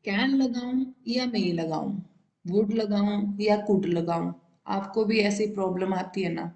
Can लगाऊं या मे लगाऊं, वुड लगाऊं या कुड लगाऊं। आपको भी ऐसी प्रॉब्लम आती है ना?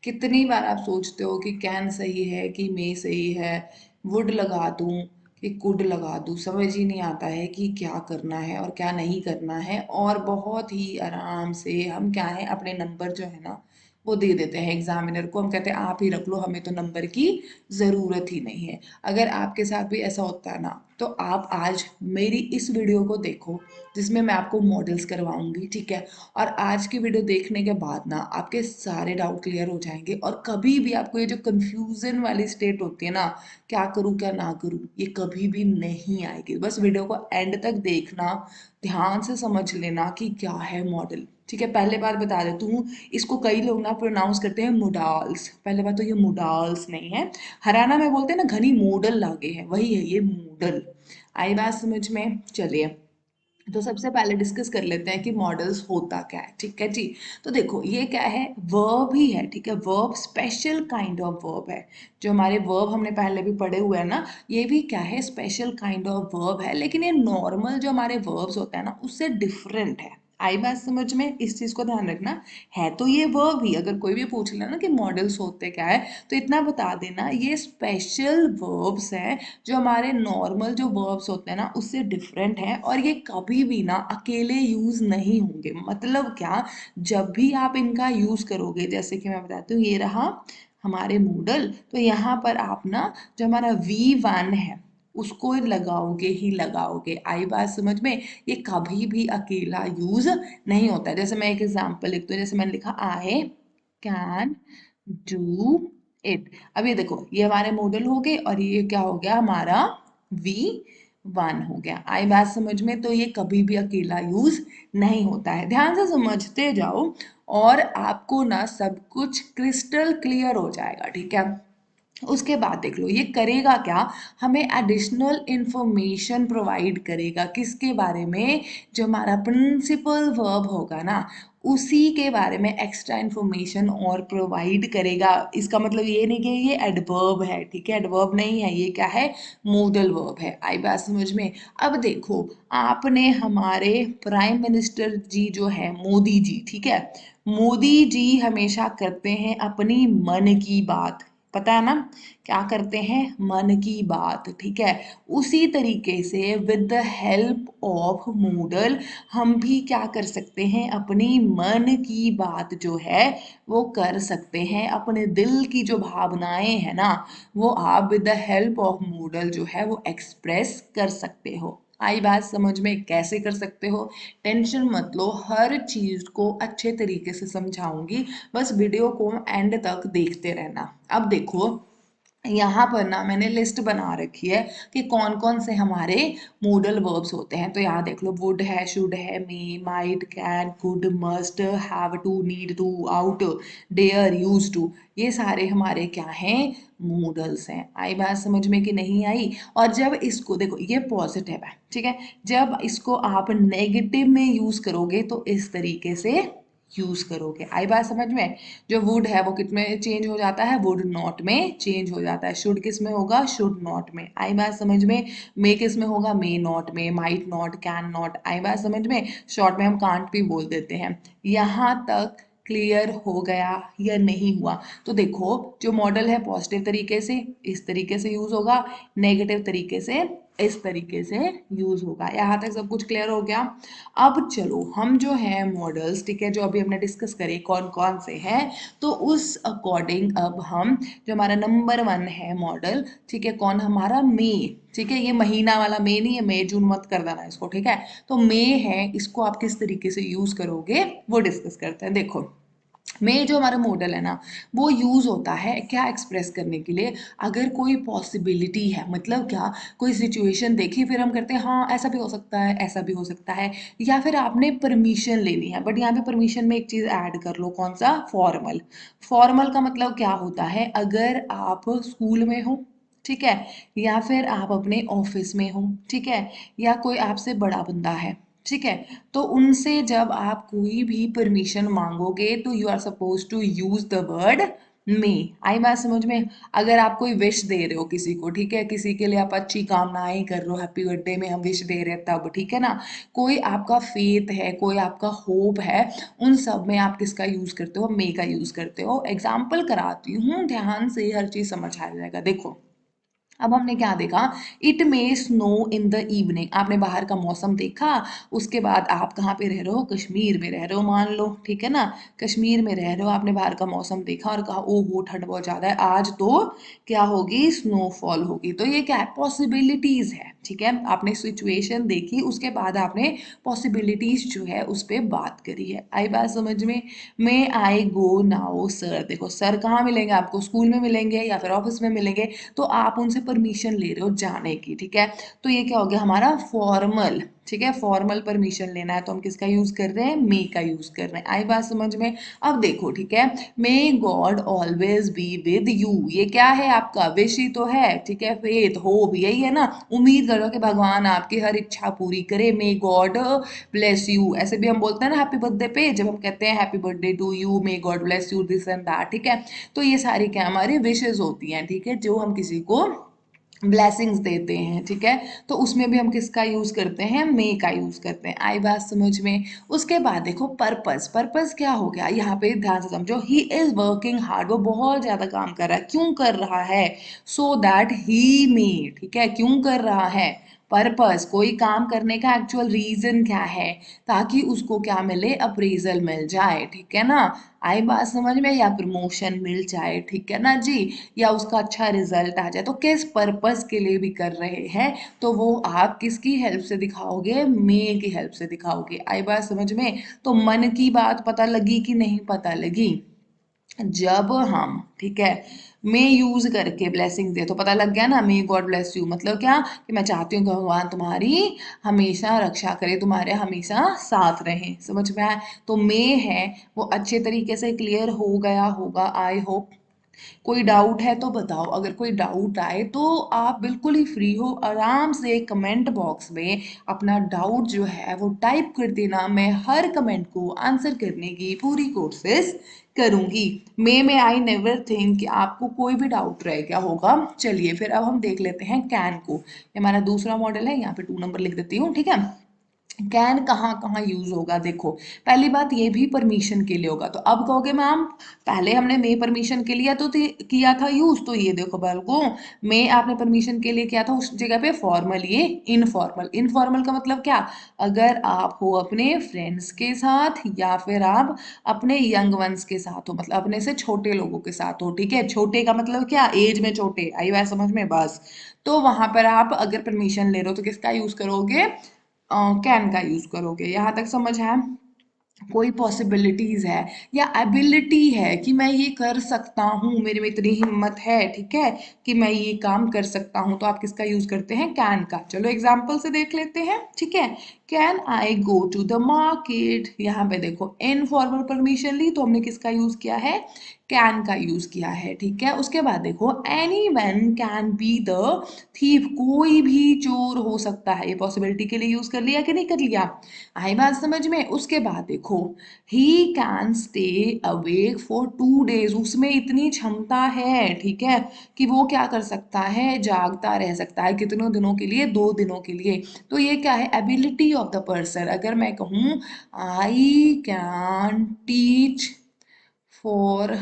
कितनी बार आप सोचते हो कि कैन सही है कि मे सही है, वुड लगा दूं कि कुड लगा दूं, समझ ही नहीं आता है कि क्या करना है और क्या नहीं करना है। और बहुत ही आराम से हम क्या है अपने नंबर जो है ना वो दे देते हैं एग्जामिनर को। हम कहते हैं आप ही रख लो, हमें तो नंबर की ज़रूरत ही नहीं है। अगर आपके साथ भी ऐसा होता है ना तो आप आज मेरी इस वीडियो को देखो जिसमें मैं आपको मॉडल्स करवाऊंगी, ठीक है। और आज की वीडियो देखने के बाद ना आपके सारे डाउट क्लियर हो जाएंगे और कभी भी आपको ये जो कंफ्यूजन वाली स्टेट होती है ना, क्या करूँ क्या ना करूँ, ये कभी भी नहीं आएगी। बस वीडियो को एंड तक देखना, ध्यान से समझ लेना कि क्या है मॉडल, ठीक है। पहले बात बता देती हूँ, इसको कई लोग ना प्रोनाउंस करते हैं मुडाल्स। पहले बात तो ये मुडाल्स नहीं है, हरियाणा में बोलते हैं ना घनी मॉडल लागे है, वही है ये मॉडल। आई बात समझ में? चलिए, तो सबसे पहले डिस्कस कर लेते हैं कि मॉडल्स होता क्या है, ठीक है जी। तो देखो ये क्या है, वर्ब ही है, ठीक है। Verb special kind of verb है। जो हमारे वर्ब हमने पहले भी पढ़े हुए हैं ना, ये भी क्या है, स्पेशल काइंड ऑफ वर्ब है। लेकिन ये नॉर्मल जो हमारे वर्ब्स होते हैं ना उससे डिफरेंट है। आई बात समझ में? इस चीज को ध्यान रखना। है तो ये वर्ब ही, अगर कोई भी पूछ ले ना कि मॉडल्स होते क्या है तो इतना बता देना ये स्पेशल वर्ब्स हैं जो हमारे नॉर्मल जो वर्ब्स होते हैं ना उससे डिफरेंट है। और ये कभी भी ना अकेले यूज नहीं होंगे। मतलब क्या, जब भी आप इनका यूज करोगे, जैसे कि मैं बताती हूँ, ये रहा हमारे मॉडल, तो यहाँ पर आप ना जो हमारा V1 है उसको लगाओगे ही लगाओगे। आई बात समझ में? ये कभी भी अकेला यूज नहीं होता है। जैसे मैं एक एग्जांपल लिखती हूँ, जैसे मैंने लिखा आई कैन डू इट। अब ये देखो, ये हमारे मॉडल हो गए और ये क्या हो गया, हमारा V1 हो गया। आई बात समझ में? तो ये कभी भी अकेला यूज नहीं होता है। ध्यान से समझते जाओ और आपको ना सब कुछ क्रिस्टल क्लियर हो जाएगा, ठीक है। उसके बाद देख लो ये करेगा क्या, हमें एडिशनल इंफॉर्मेशन प्रोवाइड करेगा। किसके बारे में? जो हमारा प्रिंसिपल वर्ब होगा ना उसी के बारे में एक्स्ट्रा इंफॉर्मेशन और प्रोवाइड करेगा। इसका मतलब ये नहीं कि ये एडवर्ब है, ठीक है, एडवर्ब नहीं है, ये क्या है, मॉडल वर्ब है। आई बात समझ में? अब देखो, आपने हमारे प्राइम मिनिस्टर जी जो है मोदी जी, ठीक है, मोदी जी हमेशा करते हैं अपनी मन की बात, पता है ना, क्या करते हैं, मन की बात, ठीक है। उसी तरीके से with the help of Moodle हम भी क्या कर सकते हैं, अपनी मन की बात जो है वो कर सकते हैं। अपने दिल की जो भावनाएं है ना वो आप with the help of Moodle जो है वो एक्सप्रेस कर सकते हो। आई बात समझ में? कैसे कर सकते हो, टेंशन मत लो, हर चीज को अच्छे तरीके से समझाऊंगी। बस वीडियो को एंड तक देखते रहना। अब देखो, यहाँ पर ना मैंने लिस्ट बना रखी है कि कौन कौन से हमारे मॉडल वर्ब्स होते हैं। तो यहाँ देख लो, वुड है, शुड है, may, might, can, could, must, have to, need to, ought, dare, use to, ये सारे हमारे क्या हैं, मॉडल्स हैं। आई बात समझ में कि नहीं आई? और जब इसको देखो, ये पॉजिटिव है, ठीक है, जब इसको आप नेगेटिव में यूज करोगे तो इस तरीके से यूज करोगे। आई बात समझ में? जो वुड है वो किस में चेंज हो जाता है, वुड नॉट में चेंज हो जाता है। शुड किस में होगा, शुड नॉट में। आई बात समझ में? मे किस में होगा, मे नॉट में। Might not, can not. आई बात समझ में? शॉर्ट में हम कांट भी बोल देते हैं। यहाँ तक क्लियर हो गया या नहीं हुआ? तो देखो, जो मॉडल है पॉजिटिव तरीके से इस तरीके से यूज होगा, नेगेटिव तरीके से इस तरीके से यूज होगा। यहाँ तक सब कुछ क्लियर हो गया? अब चलो हम जो है मॉडल्स, ठीक है, जो अभी हमने डिस्कस करे कौन कौन से हैं, तो उस अकॉर्डिंग अब हम जो हमारा नंबर 1 है मॉडल, ठीक है, कौन, हमारा मे, ठीक है। ये महीना वाला मे नहीं है, मई जून मत कर देना इसको, ठीक है। तो मे है, इसको आप किस तरीके से यूज करोगे वो डिस्कस करते हैं। देखो, में जो हमारा मॉडल है ना वो यूज होता है क्या, एक्सप्रेस करने के लिए। अगर कोई पॉसिबिलिटी है, मतलब क्या, कोई सिचुएशन देखी फिर हम करते हैं हाँ ऐसा भी हो सकता है, ऐसा भी हो सकता है, या फिर आपने परमिशन लेनी है। बट यहाँ पे परमिशन में एक चीज ऐड कर लो, कौन सा, फॉर्मल। फॉर्मल का मतलब क्या होता है, अगर आप स्कूल में हो, ठीक है, या फिर आप अपने ऑफिस में हो, ठीक है, या कोई आपसे बड़ा बंदा है, ठीक है, तो उनसे जब आप कोई भी परमिशन मांगोगे तो you are suppose to use the word में। आई बात समझ में? अगर आप कोई विश दे रहे हो किसी को, ठीक है, किसी के लिए आप अच्छी कामनाएं कर रहे हो, हैप्पी बर्थडे में हम विश दे रहे हैं तब, ठीक है ना, कोई आपका फेथ है, कोई आपका होप है, उन सब में आप किसका यूज करते हो? मे का यूज करते हो। एग्जाम्पल कराती हूँ, ध्यान से हर चीज समझ आ जाएगा। देखो, अब हमने क्या देखा? It may snow in the evening. आपने बाहर का मौसम देखा, उसके बाद आप कहाँ पे रह रहे हो? कश्मीर में रह रहे हो मान लो, ठीक है ना, कश्मीर में रह रहे हो, आपने बाहर का मौसम देखा और कहा ओ हो ठंड बहुत ज़्यादा है, आज तो क्या होगी? स्नोफॉल होगी। तो ये क्या है? पॉसिबिलिटीज़ है, ठीक है। आपने सिचुएशन देखी, उसके बाद आपने पॉसिबिलिटीज़ जो है उस पर बात करी है। आई बात समझ में? मे आई गो नाउ सर। देखो, सर कहाँ मिलेंगे आपको? स्कूल में मिलेंगे या फिर ऑफिस में मिलेंगे, तो आप उनसे परमिशन ले रहे हो जाने की, ठीक है। तो ये क्या हो गया हमारा? फॉर्मल, ठीक है, फॉर्मल परमिशन लेना है तो हम किसका यूज कर रहे हैं? मे का यूज कर रहे हैं। आई बात समझ में? अब देखो, ठीक है, may God always be with you, ये क्या है? आपका विश ही तो है, ठीक है, फेथ होप यही है ना। उम्मीद करो कि भगवान आपकी हर इच्छा पूरी करे। मे गॉड ब्लेस यू, ऐसे भी हम बोलते हैं ना हैप्पी बर्थडे पे, जब हम कहते हैं happy birthday to you, may God bless you, this and that, ठीक है। तो ये सारी क्या हमारी विशेज होती हैं, ठीक है, जो हम किसी को ब्लेसिंग्स देते हैं, ठीक है। तो उसमें भी हम किसका यूज करते हैं? मे का यूज करते हैं। आई बात समझ में? उसके बाद देखो पर्पस। पर्पस क्या हो गया यहाँ पे? ध्यान से समझो। ही इज वर्किंग हार्ड, वो बहुत ज्यादा काम कर रहा है। क्यों कर रहा है? सो दैट ही मे, ठीक है, क्यों कर रहा है? पर्पस, कोई काम करने का एक्चुअल रीजन क्या है? ताकि उसको क्या मिले? अप्रेजल मिल जाए, ठीक है ना। आई बात समझ में? या प्रमोशन मिल जाए, ठीक है ना जी, या उसका अच्छा रिजल्ट आ जाए। तो किस पर्पस के लिए भी कर रहे हैं, तो वो आप किसकी हेल्प से दिखाओगे? मे की हेल्प से दिखाओगे। आई बात समझ में? तो मन की बात पता लगी कि नहीं पता लगी? जब हम, ठीक है, मे यूज करके ब्लेसिंग दे तो पता लग गया ना, मे गॉड ब्लेस यू मतलब क्या? कि मैं चाहती हूँ कि भगवान तुम्हारी हमेशा रक्षा करे, तुम्हारे हमेशा साथ रहे। समझ में आया? तो मे है वो अच्छे तरीके से क्लियर हो गया होगा, आई होप। कोई डाउट है तो बताओ, अगर कोई डाउट आए तो आप बिल्कुल ही फ्री हो, आराम से कमेंट बॉक्स में अपना डाउट जो है वो टाइप कर देना। मैं हर कमेंट को आंसर करने की पूरी कोशिश करूंगी। में आई नेवर थिंक कि आपको कोई भी डाउट रह गया होगा। चलिए फिर अब हम देख लेते हैं कैन को। ये हमारा दूसरा मॉडल है, यहाँ पे 2 नंबर लिख देती हूँ, ठीक है। कैन कहाँ कहाँ यूज होगा? देखो, पहली बात ये भी परमिशन के लिए होगा। तो अब कहोगे मैम पहले हमने मे परमिशन के लिए तो किया था यूज, तो ये देखो बल्कि मे आपने परमिशन के लिए किया था, उस जगह पे फॉर्मल, ये इनफॉर्मल। इनफॉर्मल का मतलब क्या? अगर आप हो अपने फ्रेंड्स के साथ या फिर आप अपने यंग वंस के साथ हो, मतलब अपने से छोटे लोगों के साथ हो, ठीक है। छोटे का मतलब क्या? एज में छोटे। आई बात समझ में? बस। तो वहां पर आप अगर परमिशन ले रहे हो तो किसका यूज करोगे? कैन का यूज करोगे। यहाँ तक समझ है? कोई पॉसिबिलिटीज है या एबिलिटी है कि मैं ये कर सकता हूँ, मेरे में इतनी हिम्मत है, ठीक है, कि मैं ये काम कर सकता हूँ, तो आप किसका यूज करते हैं? कैन का। चलो एग्जाम्पल से देख लेते हैं, ठीक है। Can I go to the market, यहाँ पे देखो इनफॉर्मल परमिशन ली तो हमने किसका यूज किया है? कैन का यूज किया है, ठीक है। उसके बाद देखो any one can be the thief, कोई भी चोर हो सकता है। ये पॉसिबिलिटी के लिए यूज कर लिया कि नहीं कर लिया? आई बात समझ में? उसके बाद देखो he can stay awake for 2 days, उसमें इतनी क्षमता है, ठीक है, कि वो क्या कर सकता है? जागता रह सकता है। कितनों दिनों के लिए? 2 दिनों के लिए। तो ये क्या है? Ability of the person. अगर मैं कहूँ I can teach for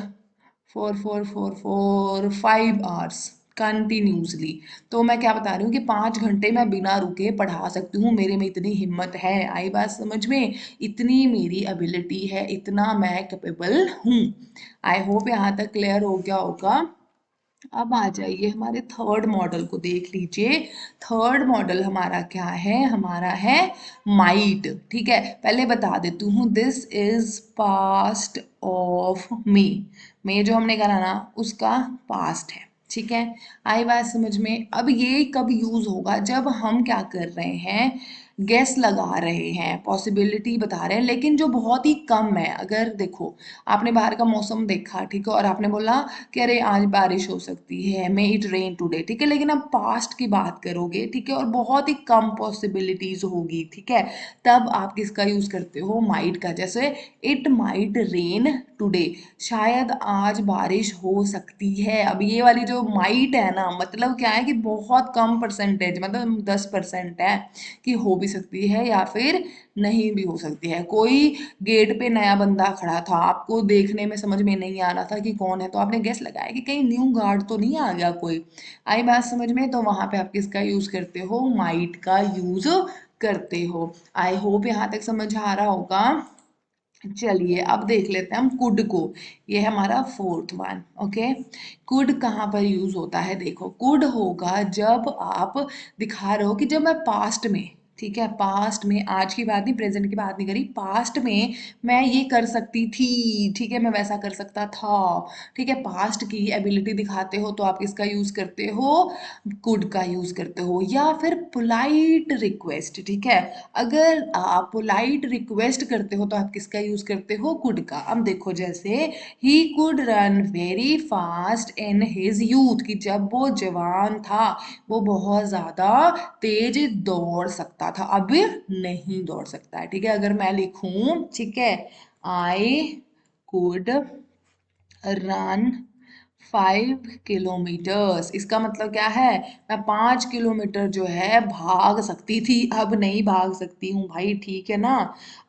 5 hours continuously, तो मैं क्या बता रही हूँ कि 5 घंटे मैं बिना रुके पढ़ा सकती हूँ, मेरे में इतनी हिम्मत है। आई बात समझ में? इतनी मेरी एबिलिटी है, इतना मैं कैपेबल हूँ। आई होप यहाँ तक क्लियर हो गया होगा। अब आ जाइए हमारे थर्ड मॉडल को देख लीजिए। थर्ड मॉडल हमारा क्या है? हमारा है माइट, ठीक है। पहले बता देती हूँ, this is past of May जो हमने करा ना उसका पास्ट है, ठीक है। आई बात समझ में? अब ये कब यूज होगा? जब हम क्या कर रहे हैं? गेस लगा रहे हैं, पॉसिबिलिटी बता रहे हैं, लेकिन जो बहुत ही कम है। अगर देखो आपने बाहर का मौसम देखा, ठीक है, और आपने बोला कि अरे आज बारिश हो सकती है, मे इट रेन टुडे, ठीक है, लेकिन अब पास्ट की बात करोगे, ठीक है, और बहुत ही कम पॉसिबिलिटीज होगी, ठीक है, तब आप किसका यूज करते हो? माइट का। जैसे इट माइट रेन टुडे, शायद आज बारिश हो सकती है। अब ये वाली जो माइट है ना, मतलब क्या है कि बहुत कम परसेंटेज, मतलब 10% है कि हो भी सकती है या फिर नहीं भी हो सकती है। कोई गेट पे नया बंदा खड़ा था, आपको देखने में समझ में नहीं आ रहा था कि कौन है, तो आपने गेस लगाया कि कहीं न्यू गार्ड तो नहीं आ गया कोई। आई बात समझ में? तो वहां पे आप किसका यूज करते हो? माइट का यूज करते हो। आई होप यहाँ तक समझ आ रहा होगा। चलिए अब देख लेते हैं हम कुड को। ये है हमारा फोर्थ वन। ओके, कुड कहाँ पर यूज होता है? देखो, कुड होगा जब आप दिखा रहे हो कि जब मैं पास्ट में, ठीक है, पास्ट में, आज की बात नहीं, प्रेजेंट की बात नहीं करी, पास्ट में मैं ये कर सकती थी, ठीक है, मैं वैसा कर सकता था, ठीक है, पास्ट की एबिलिटी दिखाते हो तो आप किसका यूज करते हो? कुड का यूज करते हो। या फिर पोलाइट रिक्वेस्ट, ठीक है, अगर आप पोलाइट रिक्वेस्ट करते हो तो आप किसका यूज करते हो? कुड का। अब देखो, जैसे he could run very fast in his youth, कि जब वो जवान था वो बहुत ज्यादा तेज दौड़ सकता था, अब नहीं दौड़ सकता है, ठीक है। अगर मैं लिखूं, ठीक है, आई कुड रन 5 किलोमीटर्स, इसका मतलब क्या है? मैं 5 किलोमीटर जो है भाग सकती थी, अब नहीं भाग सकती हूँ भाई, ठीक है ना।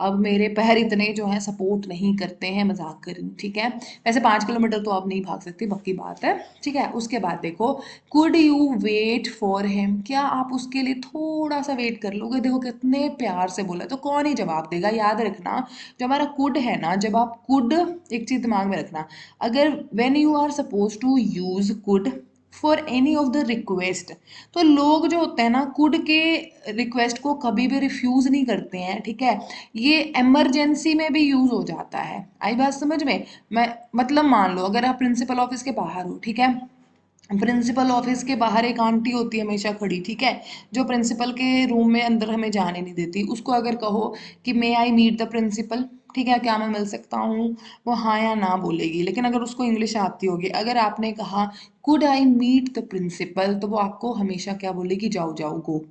अब मेरे पैर इतने जो है सपोर्ट नहीं करते हैं, मजाक कर रही हूँ, ठीक है। वैसे 5 किलोमीटर तो अब नहीं भाग सकती, पक्की बात है, ठीक है। उसके बाद देखो, could you wait for him, क्या आप उसके लिए थोड़ा सा वेट कर लोगे? देखो कितने प्यार से बोला, तो कौन ही जवाब देगा? याद रखना, जो हमारा कुड है ना, जब आप कुड, एक चीज दिमाग में रखना, अगर when you are suppose to use could for any of the request, तो लोग जो होते हैं ना, कुड के रिक्वेस्ट को कभी भी रिफ्यूज नहीं करते हैं, ठीक है। ये इमरजेंसी में भी यूज हो जाता है। आई बात समझ में? मैं मतलब मान लो अगर आप प्रिंसिपल ऑफिस के बाहर हो, ठीक है, प्रिंसिपल ऑफिस के बाहर एक आंटी होती है हमेशा खड़ी, ठीक है, जो प्रिंसिपल के रूम में अंदर हमें जाने नहीं देती। उसको अगर कहो कि मे आई मीट द प्रिंसिपल, ठीक है, क्या मैं मिल सकता हूँ, वो हाँ या ना बोलेगी। लेकिन अगर उसको इंग्लिश आती होगी, अगर आपने कहा could I meet the principal, तो वो आपको हमेशा क्या बोलेगी? जाओ जाओ, गो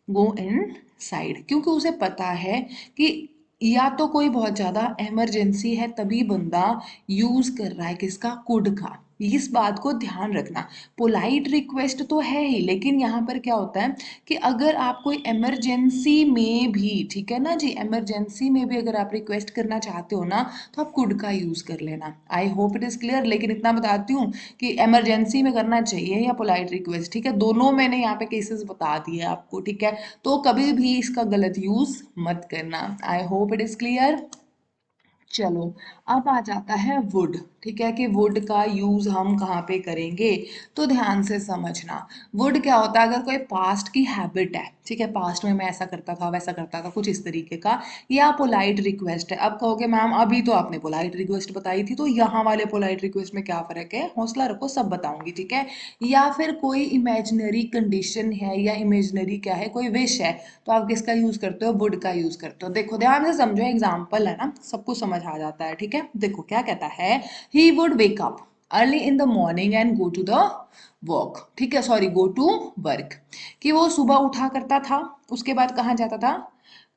गो इन साइड, क्योंकि उसे पता है कि या तो कोई बहुत ज्यादा इमरजेंसी है तभी बंदा यूज कर रहा है किसका? कुड का। इस बात को ध्यान रखना। पोलाइट रिक्वेस्ट तो है ही, लेकिन यहाँ पर क्या होता है कि अगर आप कोई इमरजेंसी में भी, ठीक है ना जी, इमरजेंसी में भी अगर आप रिक्वेस्ट करना चाहते हो ना, तो आप कुड का यूज कर लेना। आई होप इट इज क्लियर। लेकिन इतना बताती हूँ कि इमरजेंसी में करना चाहिए या पोलाइट रिक्वेस्ट, ठीक है, दोनों मैंने यहाँ पे केसेस बता दिए आपको, ठीक है, तो कभी भी इसका गलत यूज मत करना। आई होप इट इज क्लियर। चलो, अब आ जाता है वुड, ठीक है, कि वुड का यूज हम कहाँ पे करेंगे? तो ध्यान से समझना। वुड क्या होता है? अगर कोई पास्ट की हैबिट है, ठीक है, पास्ट में मैं ऐसा करता था, वैसा करता था, कुछ इस तरीके का, या पोलाइट रिक्वेस्ट है। अब कहोगे मैम अभी तो आपने पोलाइट रिक्वेस्ट बताई थी, तो यहाँ वाले पोलाइट रिक्वेस्ट में क्या फर्क है? हौसला रखो, सब बताऊंगी, ठीक है। या फिर कोई इमेजिनरी कंडीशन है, या इमेजिनरी क्या है, कोई विश है, तो आप किसका यूज करते हो? वुड का यूज करते हो। देखो ध्यान से समझो, एग्जाम्पल है ना, सब कुछ समझ आ जाता है, ठीक है। देखो क्या कहता है, he would wake up early in the morning and go to the walk, ठीक है, सॉरी, गो टू वर्क, कि वो सुबह उठा करता था, उसके बाद कहाँ जाता था?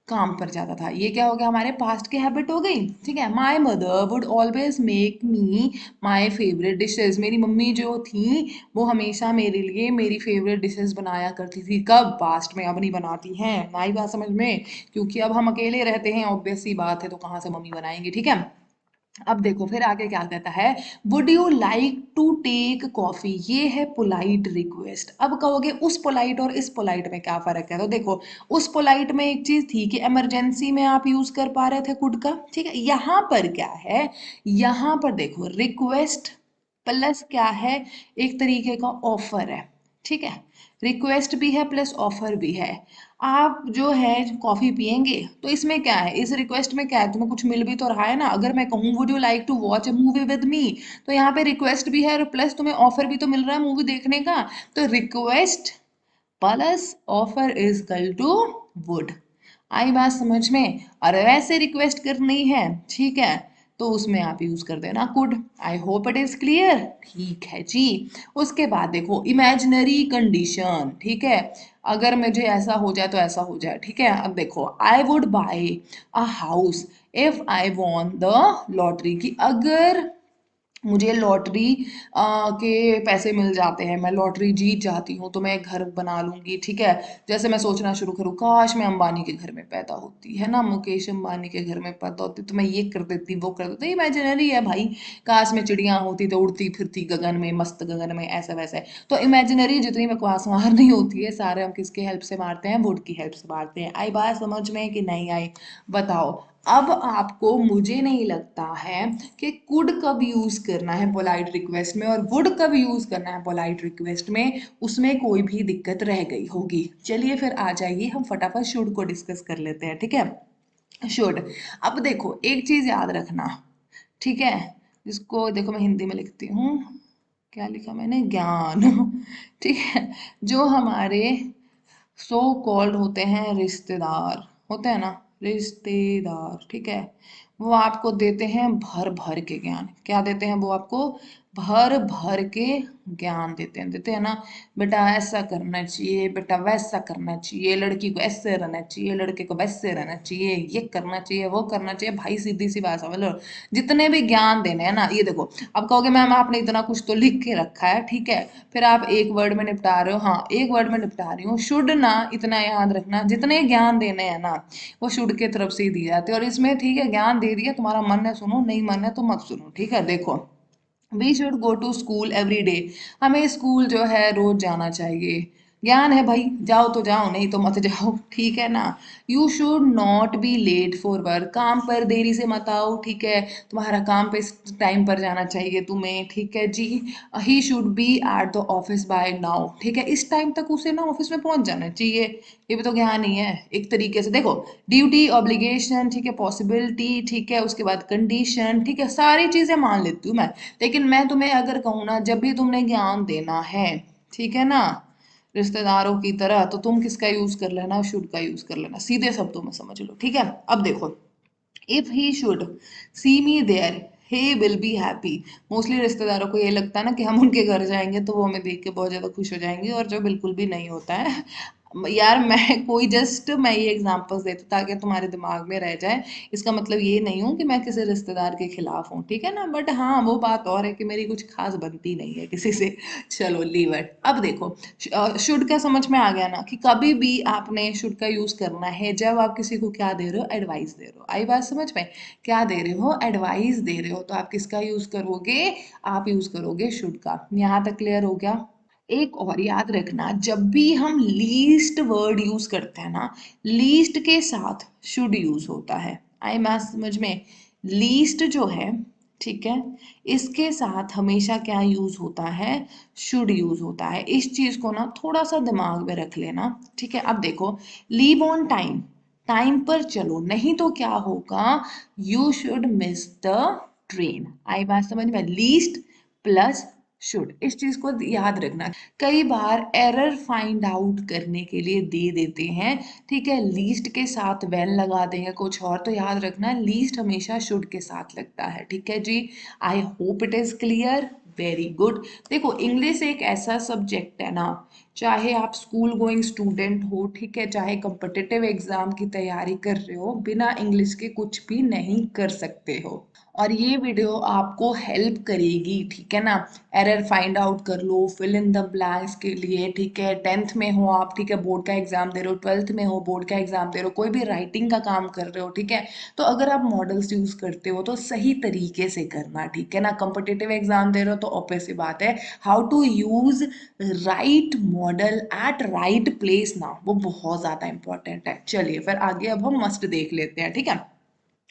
काम पर जाता था। ये क्या हो गया? हमारे पास्ट की हैबिट हो गई, ठीक है। My mother would always make me my favourite dishes, मेरी मम्मी जो थी वो हमेशा मेरे लिए मेरी फेवरेट डिशेस बनाया करती थी। कब? पास्ट में, अब नहीं बनाती हैं। आई बात समझ में? क्योंकि अब हम अकेले रहते हैं, ऑब्वियस सी बात है, तो कहाँ से मम्मी बनाएंगी, ठीक है। अब देखो फिर आगे क्या कहता है, would you like to take coffee, ये है पोलाइट रिक्वेस्ट। अब कहोगे उस पोलाइट और इस पोलाइट में क्या फर्क है? तो देखो, उस पोलाइट में एक चीज थी कि इमरजेंसी में आप यूज कर पा रहे थे कुड का, ठीक है। यहाँ पर क्या है? यहाँ पर देखो, रिक्वेस्ट प्लस क्या है? एक तरीके का ऑफर है, ठीक है। रिक्वेस्ट भी है प्लस ऑफर भी है। आप जो है कॉफी पियेंगे, तो इसमें क्या है? इस रिक्वेस्ट में क्या है? तुम्हें कुछ मिल भी तो रहा है ना। अगर मैं कहूँ would you like to watch a movie with me, तो यहाँ पे रिक्वेस्ट भी है और प्लस तुम्हें ऑफर भी तो मिल रहा है मूवी देखने का। तो request plus offer is equal to would. आई बात समझ में? और वैसे रिक्वेस्ट करनी है, ठीक है, तो उसमें आप यूज कर देना could. I hope it is clear. ठीक है जी। उसके बाद देखो इमेजिनरी कंडीशन, ठीक है, अगर मुझे ऐसा हो जाए तो ऐसा हो जाए, ठीक है। अब देखो I would buy a house if I won the lottery, की अगर मुझे लॉटरी के पैसे मिल जाते हैं, मैं लॉटरी जीत जाती हूँ, तो मैं एक घर बना लूंगी, ठीक है। जैसे मैं सोचना शुरू करूँ, काश मैं अंबानी के घर में पैदा होती, है ना, मुकेश अंबानी के घर में पैदा होती, तो मैं ये कर देती, वो कर देती, इमेजिनरी है भाई। काश में चिड़िया होती तो उड़ती फिरती गगन में, मस्त गगन में, ऐसा वैसे। तो इमेजिनरी जितनी बकवास मारनी होती है, सारे हम किसके हेल्प से मारते हैं? वुड की हेल्प से मारते हैं। आई बात समझ में कि नहीं आई? बताओ। अब आपको, मुझे नहीं लगता है कि कुड कब यूज करना है पोलाइट रिक्वेस्ट में और वुड कब यूज करना है पोलाइट रिक्वेस्ट में, उसमें कोई भी दिक्कत रह गई होगी। चलिए फिर आ जाइए, हम फटाफट शुड को डिस्कस कर लेते हैं, ठीक है। शुड। अब देखो एक चीज याद रखना, ठीक है, जिसको देखो मैं हिंदी में लिखती हूँ, क्या लिखा मैंने, ज्ञान। ठीक है। जो हमारे सो कॉल्ड होते हैं रिश्तेदार, होते हैं ना, रिश्तेदार, ठीक है, वो आपको देते हैं भर भर के ज्ञान। क्या देते हैं वो आपको? भर भर के ज्ञान देते हैं ना। बेटा ऐसा करना चाहिए, बेटा वैसा करना चाहिए, लड़की को ऐसे रहना चाहिए, लड़के को वैसे रहना चाहिए, ये करना चाहिए, वो करना चाहिए। भाई सीधी सी बात समझ लो, जितने भी ज्ञान देने हैं ना, ये देखो, अब कहोगे मैम आपने इतना कुछ तो लिख के रखा है, ठीक है, फिर आप एक वर्ड में निपटा रहे हो। हाँ, एक वर्ड में निपटा रही हूँ। शुड ना, इतना याद रखना, जितने ज्ञान देने हैं ना, वो शुड के तरफ से ही दिए जाते हैं। और इसमें ठीक है, ज्ञान दे दिया, तुम्हारा मन है सुनो, नहीं मन है तो मत सुनो, ठीक है। देखो, we should go to school every day, हमें स्कूल जो है रोज जाना चाहिए। ज्ञान है भाई, जाओ तो जाओ, नहीं तो मत जाओ, ठीक है ना। You should not be late for work, काम पर देरी से मत आओ, ठीक है, तुम्हारा काम पे टाइम पर जाना चाहिए तुम्हें, ठीक है जी। He should be at the office by now, ठीक है, इस टाइम तक उसे ना ऑफिस में पहुंच जाना चाहिए। ये भी तो ज्ञान ही है एक तरीके से। देखो, ड्यूटी, ऑब्लिगेशन, ठीक है, पॉसिबिलिटी, ठीक है, उसके बाद कंडीशन, ठीक है, सारी चीजें मान लेती हूँ मैं। लेकिन मैं तुम्हें अगर कहूँ ना, जब भी तुमने ज्ञान देना है, ठीक है ना, रिश्तेदारों की तरह, तो तुम किसका यूज कर लेना? शुड का यूज कर लेना, सीधे शब्दों में समझ लो, ठीक है। अब देखो, if he should see me there he will be happy. Mostly रिश्तेदारों को ये लगता है ना कि हम उनके घर जाएंगे तो वो हमें देख के बहुत ज्यादा खुश हो जाएंगे, और जो बिल्कुल भी नहीं होता है। यार मैं कोई जस्ट मैं ये एग्जांपल्स देती हूँ ताकि तुम्हारे दिमाग में रह जाए। इसका मतलब ये नहीं हूँ कि मैं किसी रिश्तेदार के खिलाफ हूँ, ठीक है ना, बट हाँ वो बात और है कि मेरी कुछ खास बनती नहीं है किसी से। चलो लीव इट। अब देखो, शुड का समझ में आ गया ना, कि कभी भी आपने शुड का यूज करना है जब आप किसी को क्या दे रहे हो? एडवाइस दे रहे हो। आई बात समझ में? क्या दे रहे हो? एडवाइस दे रहे हो, तो आप किसका यूज करोगे? आप यूज करोगे शुड का। यहाँ तक क्लियर हो गया? एक और याद रखना, जब भी हम लीस्ट वर्ड यूज करते हैं ना, लीस्ट के साथ शुड यूज होता है। आई बात समझ में? लीस्ट जो है, ठीक है, इसके साथ हमेशा क्या यूज होता है? शुड यूज होता है। इस चीज को ना थोड़ा सा दिमाग में रख लेना, ठीक है। अब देखो, लीव ऑन टाइम, टाइम पर चलो, नहीं तो क्या होगा? You should miss the train. आई बात समझ में? लीस्ट प्लस शुड, इस चीज को याद रखना। कई बार एरर फाइंड आउट करने के लिए दे देते हैं, ठीक है, लीस्ट के साथ वेल लगा देंगे कुछ और, तो याद रखना लीस्ट हमेशा शुड के साथ लगता है, ठीक है जी। I hope it is clear. Very good. देखो, इंग्लिश एक ऐसा सब्जेक्ट है ना, चाहे आप स्कूल गोइंग स्टूडेंट हो, ठीक है, चाहे कॉम्पिटिटिव एग्जाम की तैयारी कर रहे हो, बिना इंग्लिश के कुछ भी नहीं कर सकते हो। और ये वीडियो आपको हेल्प करेगी, ठीक है ना। एरर फाइंड आउट कर लो, फिल इन द ब्लैंक्स के लिए, ठीक है। 10th में हो आप, ठीक है, बोर्ड का एग्जाम दे रहे हो, 12th में हो, बोर्ड का एग्जाम दे रहे हो, कोई भी राइटिंग का काम कर रहे हो, ठीक है, तो अगर आप मॉडल्स यूज करते हो तो सही तरीके से करना, ठीक है ना। कॉम्पिटिटिव एग्जाम दे रहे हो तो ऑब्वियस सी बात है, how to use right modal at right place ना, वो बहुत ज्यादा इंपॉर्टेंट है। चलिए फिर आगे अब हम मस्ट देख लेते हैं, ठीक है।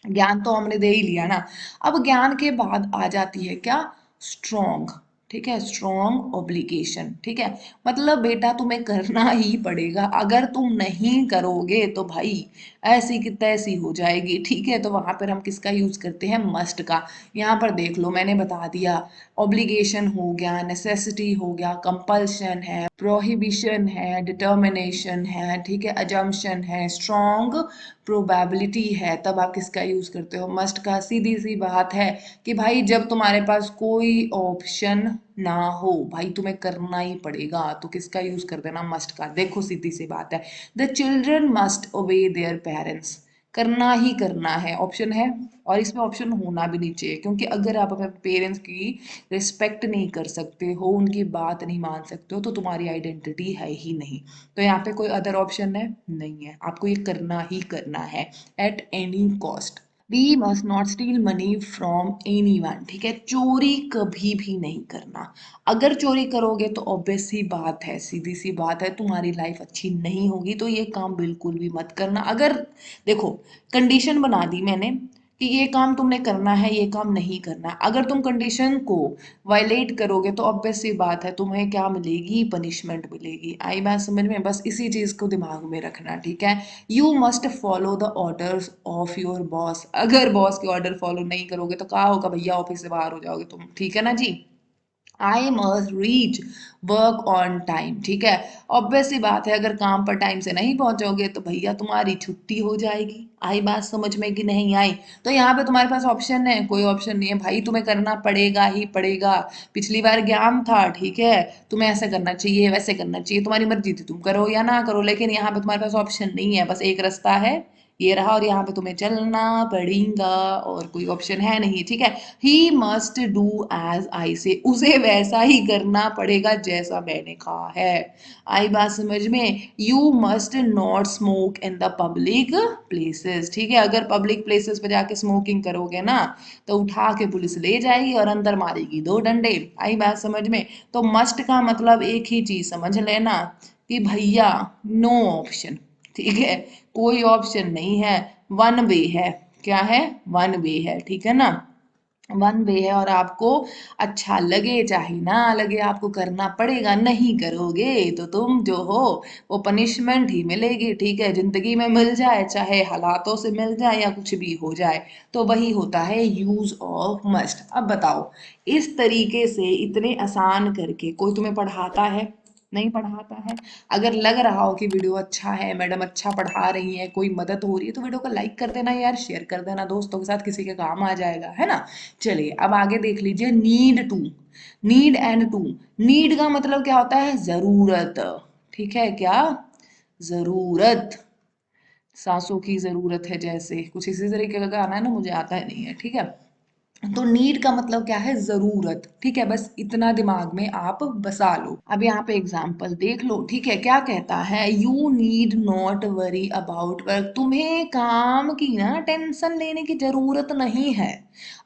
ज्ञान तो हमने दे ही लिया ना। अब ज्ञान के बाद आ जाती है क्या? स्ट्रॉन्ग, ठीक है, स्ट्रॉन्ग ऑब्लिगेशन, ठीक है। मतलब बेटा तुम्हें करना ही पड़ेगा, अगर तुम नहीं करोगे तो भाई ऐसी की तैसी हो जाएगी, ठीक है। तो वहां पर हम किसका यूज करते हैं, मस्ट का। यहाँ पर देख लो मैंने बता दिया, ऑब्लिगेशन हो गया, नेसेसिटी हो गया, कंपल्शन है, प्रोहिबिशन है, डिटर्मिनेशन है, ठीक है, अजम्पशन है, स्ट्रॉन्ग प्रोबेबिलिटी है, तब आप किसका यूज करते हो, मस्ट का। सीधी सी बात है कि भाई जब तुम्हारे पास कोई ऑप्शन ना हो, भाई तुम्हें करना ही पड़ेगा, तो किसका यूज कर देना, मस्ट का। देखो सीधी सी बात है, द चिल्ड्रन मस्ट ओबे देयर पेरेंट्स, करना ही करना है, ऑप्शन है। और इसमें ऑप्शन होना भी नहीं चाहिए, क्योंकि अगर आप अपने पेरेंट्स की रिस्पेक्ट नहीं कर सकते हो, उनकी बात नहीं मान सकते हो, तो तुम्हारी आइडेंटिटी है ही नहीं। तो यहाँ पे कोई अदर ऑप्शन है नहीं है, आपको ये करना ही करना है at any cost. We must not steal money from anyone, ठीक है, चोरी कभी भी नहीं करना। अगर चोरी करोगे तो ऑब्वियस सी बात है, सीधी सी बात है, तुम्हारी लाइफ अच्छी नहीं होगी, तो ये काम बिल्कुल भी मत करना। अगर देखो कंडीशन बना दी मैंने कि ये काम तुमने करना है, ये काम नहीं करना, अगर तुम कंडीशन को वायलेट करोगे तो ऑब्वियस सी बात है तुम्हें क्या मिलेगी, पनिशमेंट मिलेगी। आई बात समझ में, बस इसी चीज को दिमाग में रखना, ठीक है। You must follow the orders of your boss, अगर बॉस के ऑर्डर फॉलो नहीं करोगे तो क्या होगा भैया, ऑफिस से बाहर हो जाओगे तुम, ठीक है ना जी। I must reach work on time, ठीक है। ऑब्वियस सी बात है, अगर काम पर टाइम से नहीं पहुंचोगे तो भैया तुम्हारी छुट्टी हो जाएगी। आई बात समझ में कि नहीं आई। तो यहाँ पे तुम्हारे पास ऑप्शन है, कोई ऑप्शन नहीं है भाई, तुम्हें करना पड़ेगा ही पड़ेगा। पिछली बार ज्ञान था, ठीक है, तुम्हें ऐसा करना चाहिए, वैसे करना चाहिए, तुम्हारी मर्जी थी, तुम करो या ना करो, लेकिन यहाँ पे तुम्हारे पास ऑप्शन नहीं है, बस एक रास्ता है, ये रहा, और यहाँ पे तुम्हें चलना पड़ेगा, और कोई ऑप्शन है नहीं, ठीक है। He must do as I say, उसे वैसा ही करना पड़ेगा जैसा मैंने कहा है। आई बात समझ में। You must not smoke in the public places, ठीक है, अगर पब्लिक प्लेसेस पे जाके स्मोकिंग करोगे ना तो उठा के पुलिस ले जाएगी और अंदर मारेगी दो डंडे। आई बात समझ में। तो मस्ट का मतलब एक ही चीज समझ लेना कि भैया नो ऑप्शन, ठीक है, कोई ऑप्शन नहीं है, वन वे है। क्या है, वन वे है, ठीक है ना, वन वे है, और आपको अच्छा लगे चाहे ना लगे आपको करना पड़ेगा, नहीं करोगे तो तुम जो हो वो पनिशमेंट ही मिलेगी, ठीक है। जिंदगी में मिल जाए, चाहे हालातों से मिल जाए या कुछ भी हो जाए, तो वही होता है यूज ऑफ मस्ट। अब बताओ, इस तरीके से इतने आसान करके कोई तुम्हें पढ़ाता है, नहीं पढ़ाता है। अगर लग रहा हो कि वीडियो अच्छा है, मैडम अच्छा पढ़ा रही है, कोई मदद हो रही है, तो वीडियो को लाइक कर देना यार, शेयर कर देना दोस्तों के साथ, किसी के काम आ जाएगा, है ना। चलिए अब आगे देख लीजिए, need to, need and to. Need का मतलब क्या होता है, जरूरत, ठीक है, क्या, जरूरत, सांसों की जरूरत है, जैसे कुछ इसी तरीके का गाना है ना, मुझे आता है नहीं है, ठीक है। तो नीड का मतलब क्या है, जरूरत, ठीक है, बस इतना दिमाग में आप बसा लो। अब यहाँ पे एग्जाम्पल देख लो, ठीक है, क्या कहता है, you need not worry about work, तुम्हें काम की ना टेंशन लेने की जरूरत नहीं है।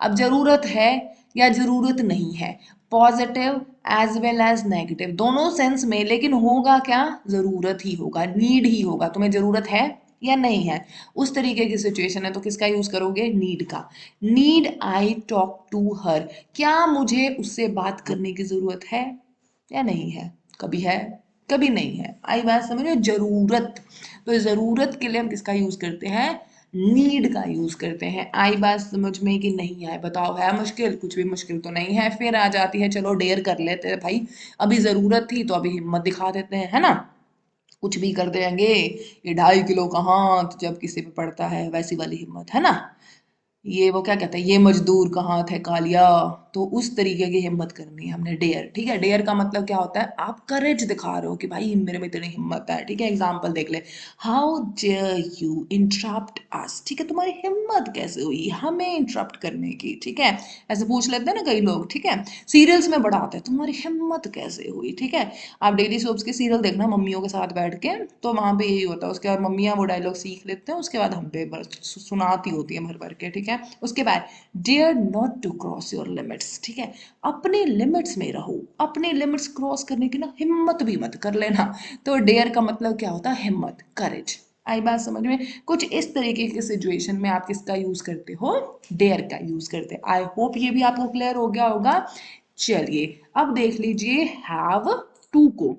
अब जरूरत है या जरूरत नहीं है, positive as well as negative दोनों सेंस में, लेकिन होगा क्या, जरूरत ही होगा, नीड ही होगा, तुम्हें जरूरत है या नहीं है, उस तरीके की सिचुएशन है तो किसका यूज करोगे, नीड का। Need I talk to her, क्या मुझे उससे बात करने की जरूरत है या नहीं है, कभी है कभी नहीं है। आई बात समझ में, जरूरत, तो जरूरत के लिए हम किसका यूज करते हैं, नीड का यूज करते हैं। आई बात समझ में कि नहीं है, बताओ है मुश्किल, कुछ भी मुश्किल तो नहीं है। फिर आ जाती है, चलो डेयर कर लेते हैं भाई, अभी जरूरत थी तो अभी हिम्मत दिखा देते हैं, है ना, कुछ भी कर देंगे, ये 2.5 किलो कहाँ, तो जब किसी पे पड़ता है वैसी वाली हिम्मत, है ना। ये वो क्या कहते हैं, ये मजदूर कहाँ थे कालिया, तो उस तरीके की हिम्मत करनी है हमने, डेयर, ठीक है। डेयर का मतलब क्या होता है, आप करेज दिखा रहे हो कि भाई मेरे में इतनी हिम्मत है, ठीक है। एग्जाम्पल देख ले, हाउ डेयर यू इंटरप्ट अस, ठीक है, तुम्हारी हिम्मत कैसे हुई हमें इंटरप्ट करने की, ठीक है। ऐसे पूछ लेते हैं ना कई लोग, ठीक है। सीरियल्स में बड़ा आता है, तुम्हारी हिम्मत कैसे हुई, ठीक है। आप डेली सोप्स के सीरियल देखना मम्मियों के साथ बैठ के, तो वहां पे यही होता है, उसके बाद मम्मियाँ वो डायलॉग सीख लेते हैं, उसके बाद हम पे सुनाती होती है भर भर के, ठीक है। उसके बाद dare not to cross your limits, ठीक है, अपने लिमिट्स में रहो, अपने लिमिट्स क्रॉस करने की ना हिम्मत भी मत कर लेना। तो डेयर का मतलब क्या होता है, हिम्मत, करेज। आई बात समझ में। कुछ इस तरीके की सिचुएशन में आप किसका यूज करते हो, डेयर का यूज करते हैं। आई होप ये भी आपको क्लियर हो गया होगा। चलिए अब देख लीजिए हैव टू को,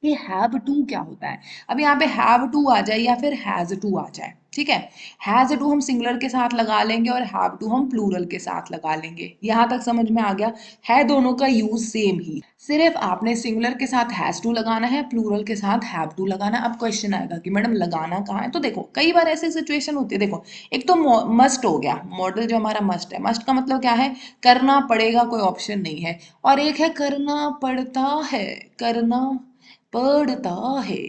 ये हैव टू क्या होता है। अब यहाँ पे हैव टू आ जाए या फिर हैज टू आ जाए, ठीक है। हैज टू हम सिंगुलर के साथ लगा लेंगे और हैव टू हम प्लूरल के साथ लगा लेंगे। यहां तक समझ में आ गया? है दोनों का यूज सेम ही, सिर्फ आपने सिंगुलर के साथ हैज टू लगाना है, प्लूरल के साथ हैव टू लगाना है। अब क्वेश्चन आएगा कि मैडम लगाना कहाँ है? तो देखो कई बार ऐसी सिचुएशन होती है, देखो एक तो मस्ट हो गया, मॉडल जो हमारा मस्ट है, मस्ट का मतलब क्या है? करना पड़ेगा, कोई ऑप्शन नहीं है। और एक है करना पड़ता है, करना पड़ता है,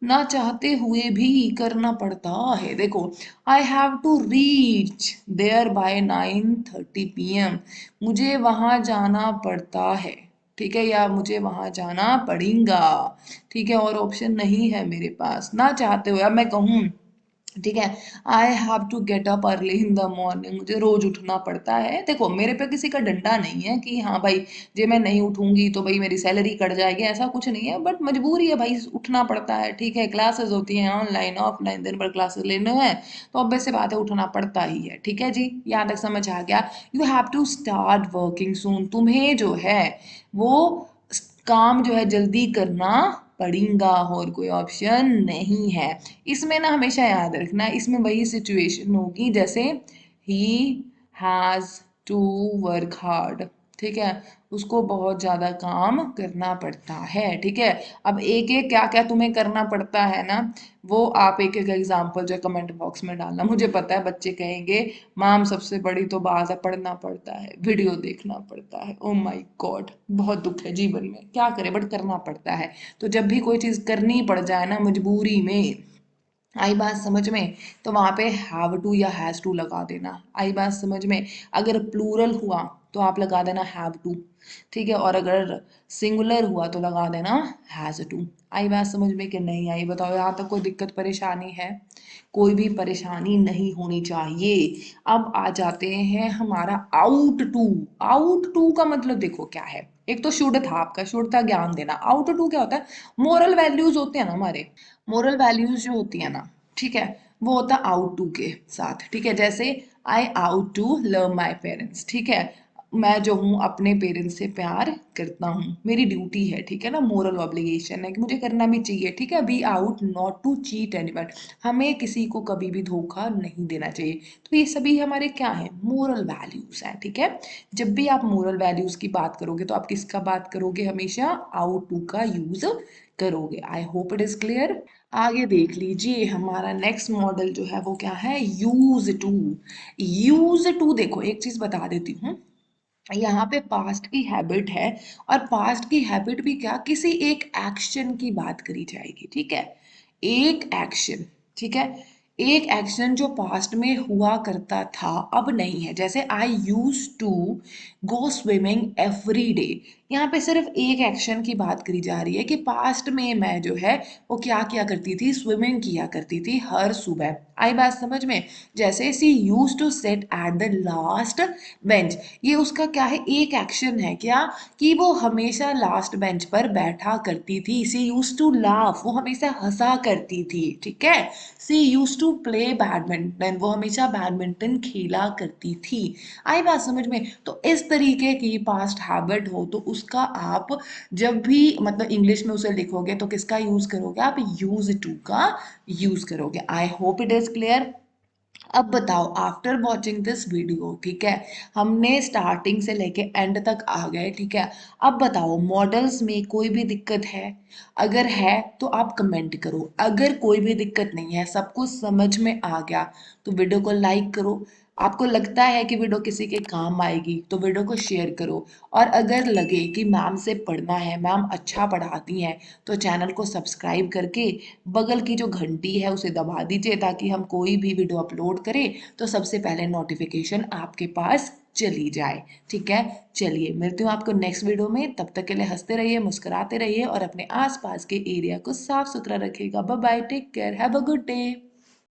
ना चाहते हुए भी करना पड़ता है। देखो, I have to reach there by 9:30 PM, मुझे वहां जाना पड़ता है, ठीक है, या मुझे वहां जाना पड़ेगा, ठीक है, और ऑप्शन नहीं है मेरे पास, ना चाहते हुए। अब मैं कहूँ, ठीक है, I have to get up early in the morning, मुझे रोज उठना पड़ता है। देखो मेरे पे किसी का डंडा नहीं है कि हाँ भाई जे मैं नहीं उठूंगी तो भाई मेरी सैलरी कट जाएगी, ऐसा कुछ नहीं है, बट मजबूरी है भाई, उठना पड़ता है, ठीक है। क्लासेस होती हैं ऑनलाइन ऑफलाइन, दिन भर क्लासेस लेने हैं, तो ऑब्वियस सी बात है उठना पड़ता ही है, ठीक है जी। यहाँ तक समझ आ गया? You have to start working soon, तुम्हें जो है वो काम जो है जल्दी करना पड़ेगा, और कोई ऑप्शन नहीं है। इसमें ना हमेशा याद रखना, इसमें वही सिचुएशन होगी जैसे he has to work hard, ठीक है, उसको बहुत ज्यादा काम करना पड़ता है, ठीक है। अब एक एक क्या क्या तुम्हें करना पड़ता है ना, वो आप एक एक एग्जाम्पल जो कमेंट बॉक्स में डालना। मुझे पता है बच्चे कहेंगे मैम सबसे बड़ी तो बात है, पढ़ना पड़ता है, वीडियो देखना पड़ता है। ओ माय गॉड, बहुत दुख है जीवन में, क्या करें, बट करना पड़ता है। तो जब भी कोई चीज करनी पड़ जाए ना मजबूरी में, आई बात समझ में, तो वहां पे हैव टू या हैज टू लगा देना। आई बात समझ में? अगर प्लूरल हुआ तो आप लगा देना हैव टू, ठीक है, और अगर सिंगुलर हुआ तो लगा देना हैज टू। आई बात समझ में कि नहीं आई? बताओ, यहाँ तक कोई दिक्कत परेशानी है? कोई भी परेशानी नहीं होनी चाहिए। अब आ जाते हैं हमारा आउट टू। आउट टू का मतलब देखो क्या है, एक तो शुड था, आपका शुड था ज्ञान देना। आउट टू क्या होता है? मोरल वैल्यूज होते हैं ना हमारे, मोरल वैल्यूज जो होती है ना, ठीक है, वो होता है आउट टू के साथ, ठीक है। जैसे I ought to love my parents, ठीक है, मैं जो हूँ अपने पेरेंट्स से प्यार करता हूँ, मेरी ड्यूटी है, ठीक है ना, मोरल ऑब्लिगेशन है कि मुझे करना भी चाहिए, ठीक है। Be ought not to cheat anyone, हमें किसी को कभी भी धोखा नहीं देना चाहिए। तो ये सभी हमारे क्या है? मोरल वैल्यूज हैं, ठीक है। जब भी आप मोरल वैल्यूज की बात करोगे तो आप किसका बात करोगे? हमेशा आउट टू का यूज करोगे। आई होप इट इज क्लियर। आगे देख लीजिए, हमारा नेक्स्ट मॉडल जो है वो क्या है? Use to. यूज टू देखो एक चीज बता देती हूँ, यहाँ पे पास्ट की हैबिट है, और पास्ट की हैबिट भी क्या, किसी एक एक्शन की बात करी जाएगी, ठीक है। एक एक्शन, ठीक है, एक एक्शन जो पास्ट में हुआ करता था अब नहीं है। जैसे I use to go swimming every day, यहाँ पे सिर्फ एक एक्शन की बात करी जा रही है कि पास्ट में मैं जो है वो क्या किया करती थी? स्विमिंग किया करती थी हर सुबह। आई बात समझ में? जैसे she use to sit at the last bench, ये उसका क्या है? एक एक्शन है क्या, कि वो हमेशा लास्ट बेंच पर बैठा करती थी। सी यूज टू लाफ, वो हमेशा हंसा करती थी, ठीक है। सी यूज टू प्ले बैडमिंटन, वो हमेशा बैडमिंटन खेला करती थी। आई बात समझ में? तो इस तरीके की पास्ट हैबिट हो तो उसका आप जब भी मतलब इंग्लिश में उसे लिखोगे तो किसका यूज करोगे? आप यूज टू का यूज करोगे। आई होप इट इज क्लियर। अब बताओ, आफ्टर वॉचिंग दिस वीडियो, ठीक है, हमने स्टार्टिंग से लेके एंड तक आ गए, ठीक है। अब बताओ मॉडल्स में कोई भी दिक्कत है? अगर है तो आप कमेंट करो, अगर कोई भी दिक्कत नहीं है, सब कुछ समझ में आ गया, तो वीडियो को लाइक करो। आपको लगता है कि वीडियो किसी के काम आएगी तो वीडियो को शेयर करो। और अगर लगे कि मैम से पढ़ना है, मैम अच्छा पढ़ाती हैं, तो चैनल को सब्सक्राइब करके बगल की जो घंटी है उसे दबा दीजिए, ताकि हम कोई भी वीडियो अपलोड करें तो सबसे पहले नोटिफिकेशन आपके पास चली जाए, ठीक है। चलिए मिलती हूँ आपको नेक्स्ट वीडियो में, तब तक के लिए हंसते रहिए, मुस्कुराते रहिए, और अपने आसपास के एरिया को साफ सुथरा रखिएगा। Bye bye, take care, have a good day.